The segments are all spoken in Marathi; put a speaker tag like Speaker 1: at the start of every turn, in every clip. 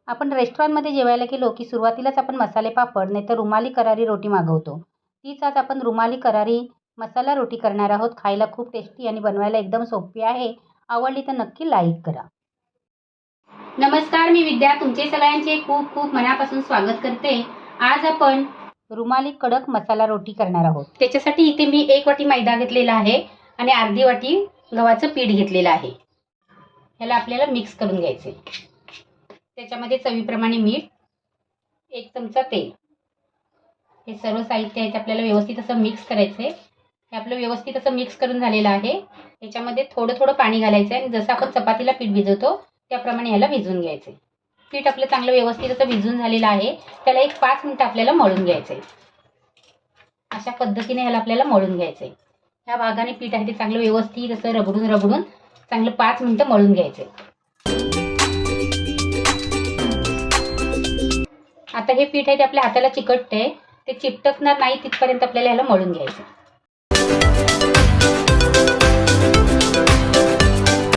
Speaker 1: आपण रेस्टॉरंटमध्ये जेवायला गेलो की सुरुवातीलाच आपण मसाले पापड नाहीतर रुमाली करारी रोटी मागवतो. तीच आज आपण रुमाली करारी मसाला रोटी करणार आहोत. खायला खूप टेस्टी आणि बनवायला एकदम सोपी आहे. आवडली तर नक्की लाईक करा. नमस्कार, मी विद्या तुमचे सगळ्यांचे खूप खूप मनापासून स्वागत करते. आज आपण रुमाली कडक मसाला रोटी करणार आहोत. त्याच्यासाठी इथे मी 1 वाटी मैदा घेतलेला आहे आणि अर्धी वाटी गव्हाचं पीठ घेतलेलं आहे. ह्याला आपल्याला मिक्स करून घ्यायचे. त्याच्यामध्ये चवीप्रमाणे मीठ, 1 चमचा तेल, हे सर्व साहित्य आहे ते आपल्याला व्यवस्थित असं मिक्स करायचं आहे. हे आपलं व्यवस्थित असं मिक्स करून झालेलं आहे. याच्यामध्ये थोडं थोडं पाणी घालायचं आहे आणि जसं आपण चपातीला पीठ भिजवतो त्याप्रमाणे ह्याला भिजवून घ्यायचं आहे. पीठ आपलं चांगलं व्यवस्थित असं भिजून झालेलं आहे. त्याला 5 मिनिटं आपल्याला मळून घ्यायचं आहे. अशा पद्धतीने ह्याला आपल्याला मळून घ्यायचं आहे. ह्या भागाने पीठ आहे ते चांगलं व्यवस्थित असं रगडून चांगलं 5 मिनिटं मळून घ्यायचं आहे. आता हे पीठ आहे ते आपल्या हाताला चिकटते, ते चिपटकणार नाही तिथपर्यंत आपल्याला ह्याला मळून घ्यायचं.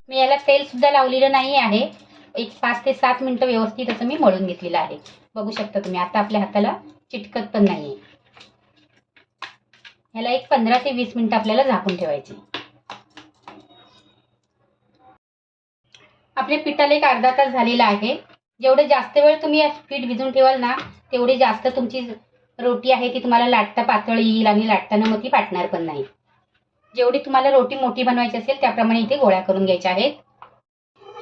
Speaker 1: मी याला तेल सुद्धा लावलेलं नाही आहे. 5 ते 7 मिनिटं व्यवस्थित असं मी मळून घेतलेलं आहे. बघू शकता तुम्ही, आता आपल्या हाताला चिटकत पण नाहीये. ह्याला 15 ते 20 मिनिटं आपल्याला झाकून ठेवायची. आपल्या पिठाला अर्धा तास झालेला आहे. जेवढे जास्त वेळ तुम्ही पीठ भिजून ठेवाल ना तेवढी जास्त तुमची रोटी आहे ती तुम्हाला लाटता पातळ येईल आणि लाटताना मग ती फाटणार पण नाही. जेवढी तुम्हाला रोटी मोठी बनवायची असेल त्याप्रमाणे इथे गोळ्या करून घ्यायच्या आहेत.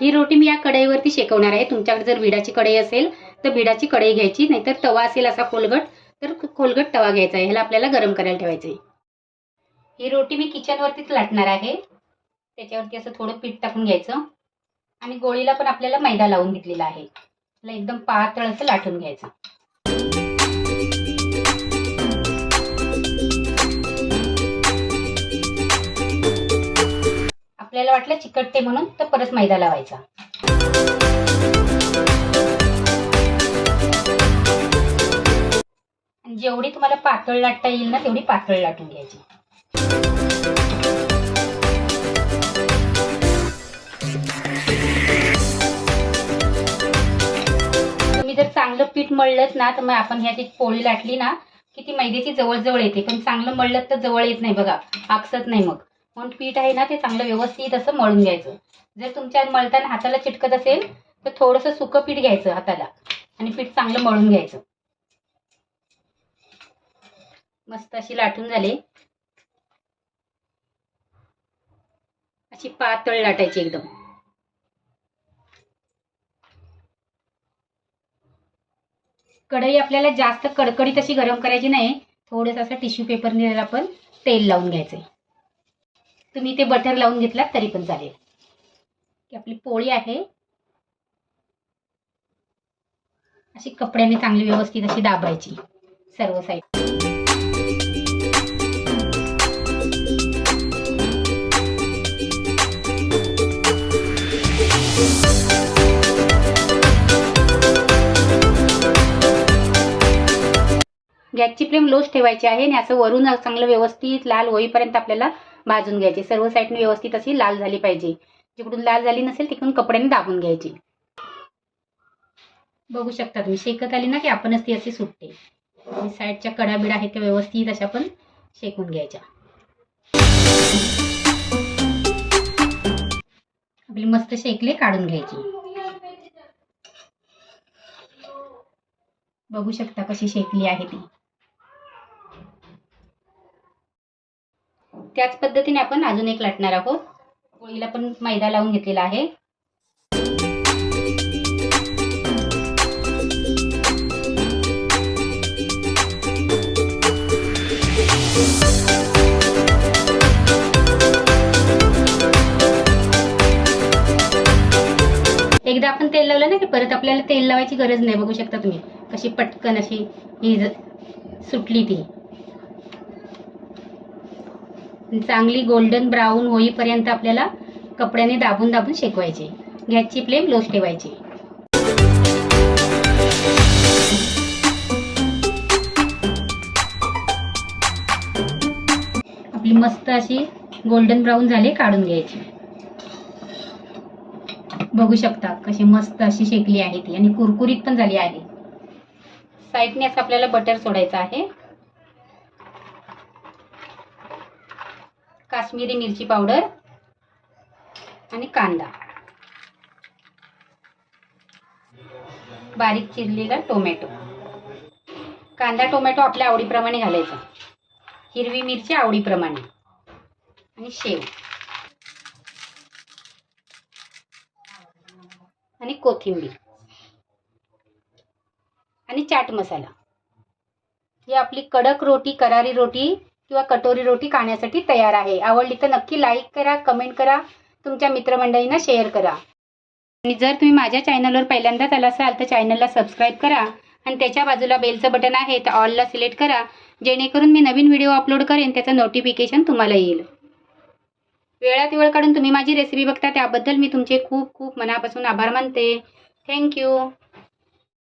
Speaker 1: ही रोटी मी या कढईवरती शेकवणार आहे. तुमच्याकडे जर विडाची कढई असेल तर विडाची कढई घ्यायची, नाहीतर तवा असेल असा खोलगट तर खोलगट तवा घ्यायचा आहे. ह्याला आपल्याला गरम करायला ठेवायचं आहे. ही रोटी मी किचनवरतीच लाटणार आहे. त्याच्यावरती असं थोडं पीठ टाकून घ्यायचं आणि गोळीला पण आपल्याला मैदा लावून घेतलेला आहे. त्याला एकदम पातळ असं लाटून घ्यायचं. आपल्याला वाटलं चिकटते म्हणून तर परत मैदा लावायचा. आणि जेवढी तुम्हाला पातळ लाटता येईल ना तेवढी पातळ लाटून घ्यायची. तुम्ही जर चांगलं पीठ मळलंच ना तर मग आपण ह्याची पोळी लाटली ना की ती मैद्याची जवळ येते, पण चांगलं मळलं तर जवळ येत नाही बघा, आकसत नाही. मग म्हणून पीठ आहे ना ते चांगलं व्यवस्थित असं मळून घ्यायचं. जर तुमच्या मळताना हाताला चिटकत असेल तर थोडंसं सुकं पीठ घ्यायचं हाताला आणि पीठ चांगलं मळून घ्यायचं. मस्त अशी लाटून झाले. अशी पातळ लाटायची एकदम. कढई आपल्याला जास्त कडकडीत अशी गरम करायची नाही. थोडंसं असं टिश्यू पेपरने आपण तेल लावून घ्यायचंय. तुम्ही ते बटर लावून घेतलात तरी पण चालेल. की आपली पोळी आहे अशी कपड्याने चांगली व्यवस्थित अशी दाबायची सर्व साईड. गॅसची फ्लेम लोच ठेवायची आहे आणि असं वरून चांगलं व्यवस्थित लाल होईपर्यंत आपल्याला भाजून घ्यायची. सर्व साईडने व्यवस्थित अशी लाल झाली पाहिजे. जिकडून लाल झाली नसेल तिकडून कपड्याने दाबून घ्यायची. बघू शकता तुम्ही, शेकत आली ना की आपणच ती अशी सुटते. आणि साईडच्या कडा बिडा आहेत त्या व्यवस्थित अशा पण शेकून घ्यायच्या. आपली मस्त शेकले काढून घ्यायची. बघू शकता कशी शेकली आहे ती. त्याच पद्धतीने आपण अजून एक लाटणार आहोत. पोळीला पण मैदा लावून घेतलेला आहे. एकदा आपण तेल लावलं ना की परत आपल्याला तेल लावायची गरज नाही. बघू शकता तुम्ही कशी पटकन अशी ही सुटली ती. चांगली गोल्डन ब्राऊन होईपर्यंत आपल्याला कपड्याने दाबून शेकवायची. गॅसची फ्लेम लोच ठेवायची. आपली मस्त अशी गोल्डन ब्राऊन झाली, काढून घ्यायची. बघू शकता कशी मस्त अशी शेकली आहे ती आणि कुरकुरीत पण झाली आहे. साईडने असं आपल्याला बटर सोडायचं आहे. काश्मीरी मिरची पावडर आणि कांदा, बारीक चिरलेला टोमॅटो. कांदा टोमॅटो आपल्या आवडीप्रमाणे घालायचा. हिरवी मिरची आवडीप्रमाणे आणि शेव आणि कोथिंबीर आणि चाट मसाला. ही आपली कडक रोटी, करारी रोटी किंवा कटोरी रोटी खाण्यासाठी तयार आहे. आवडली तर नक्की लाईक करा, कमेंट करा, तुमच्या मित्रमंडळींना शेअर करा. आणि जर तुम्ही माझ्या चॅनलवर पहिल्यांदाच आला असाल तर चॅनलला सबस्क्राईब करा आणि त्याच्या बाजूला बेलचं बटन आहे तर ऑलला सिलेक्ट करा, जेणेकरून मी नवीन व्हिडिओ अपलोड करेन त्याचं नोटिफिकेशन तुम्हाला येईल. वेळात वेळ काढून तुम्ही माझी रेसिपी बघता त्याबद्दल मी तुमचे खूप खूप मनापासून आभार मानते. थँक्यू.